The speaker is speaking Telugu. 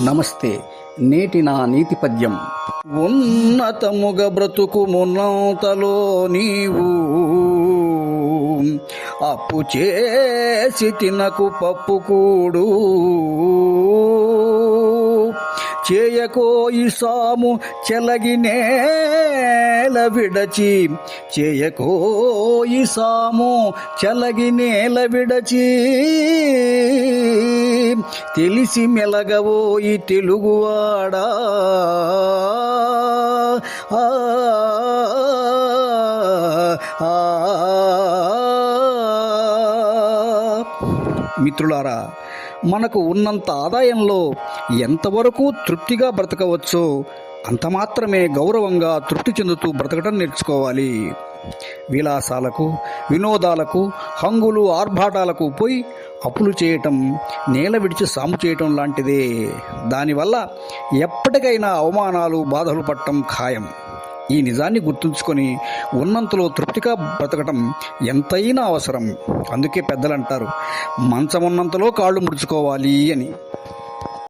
నమస్తే. నేటి నా నీతి పద్యం. ఉన్నతముగ బ్రతుకు మున్నంతలో నీవు అప్పు చేసి తినకు పప్పు కూడు చేయకోయి సాము చెలగి నేల విడచి చేయకోయి సాము చెలగి నేల విడచి తెలిసి మెలగవోయి తెలుగువాడా మిత్రులారా, మనకు ఉన్నంత ఆదాయంలో ఎంతవరకు తృప్తిగా బ్రతకవచ్చో అంత మాత్రమే గౌరవంగా తృప్తి చెందుతూ బ్రతకడం నేర్చుకోవాలి. విలాసాలకు, వినోదాలకు, హంగులు, ఆర్భాటాలకు పోయి అప్పులు చేయటం నేల విడిచి సాము చేయటం లాంటిదే. దానివల్ల ఎప్పటికైనా అవమానాలు, బాధలు పడటం ఖాయం. ఈ నిజాన్ని గుర్తుంచుకొని ఉన్నంతలో తృప్తిగా బ్రతకటం ఎంతైనా అవసరం. అందుకే పెద్దలంటారు, మంచమున్నంతలో కాళ్ళు ముడుచుకోవాలి అని.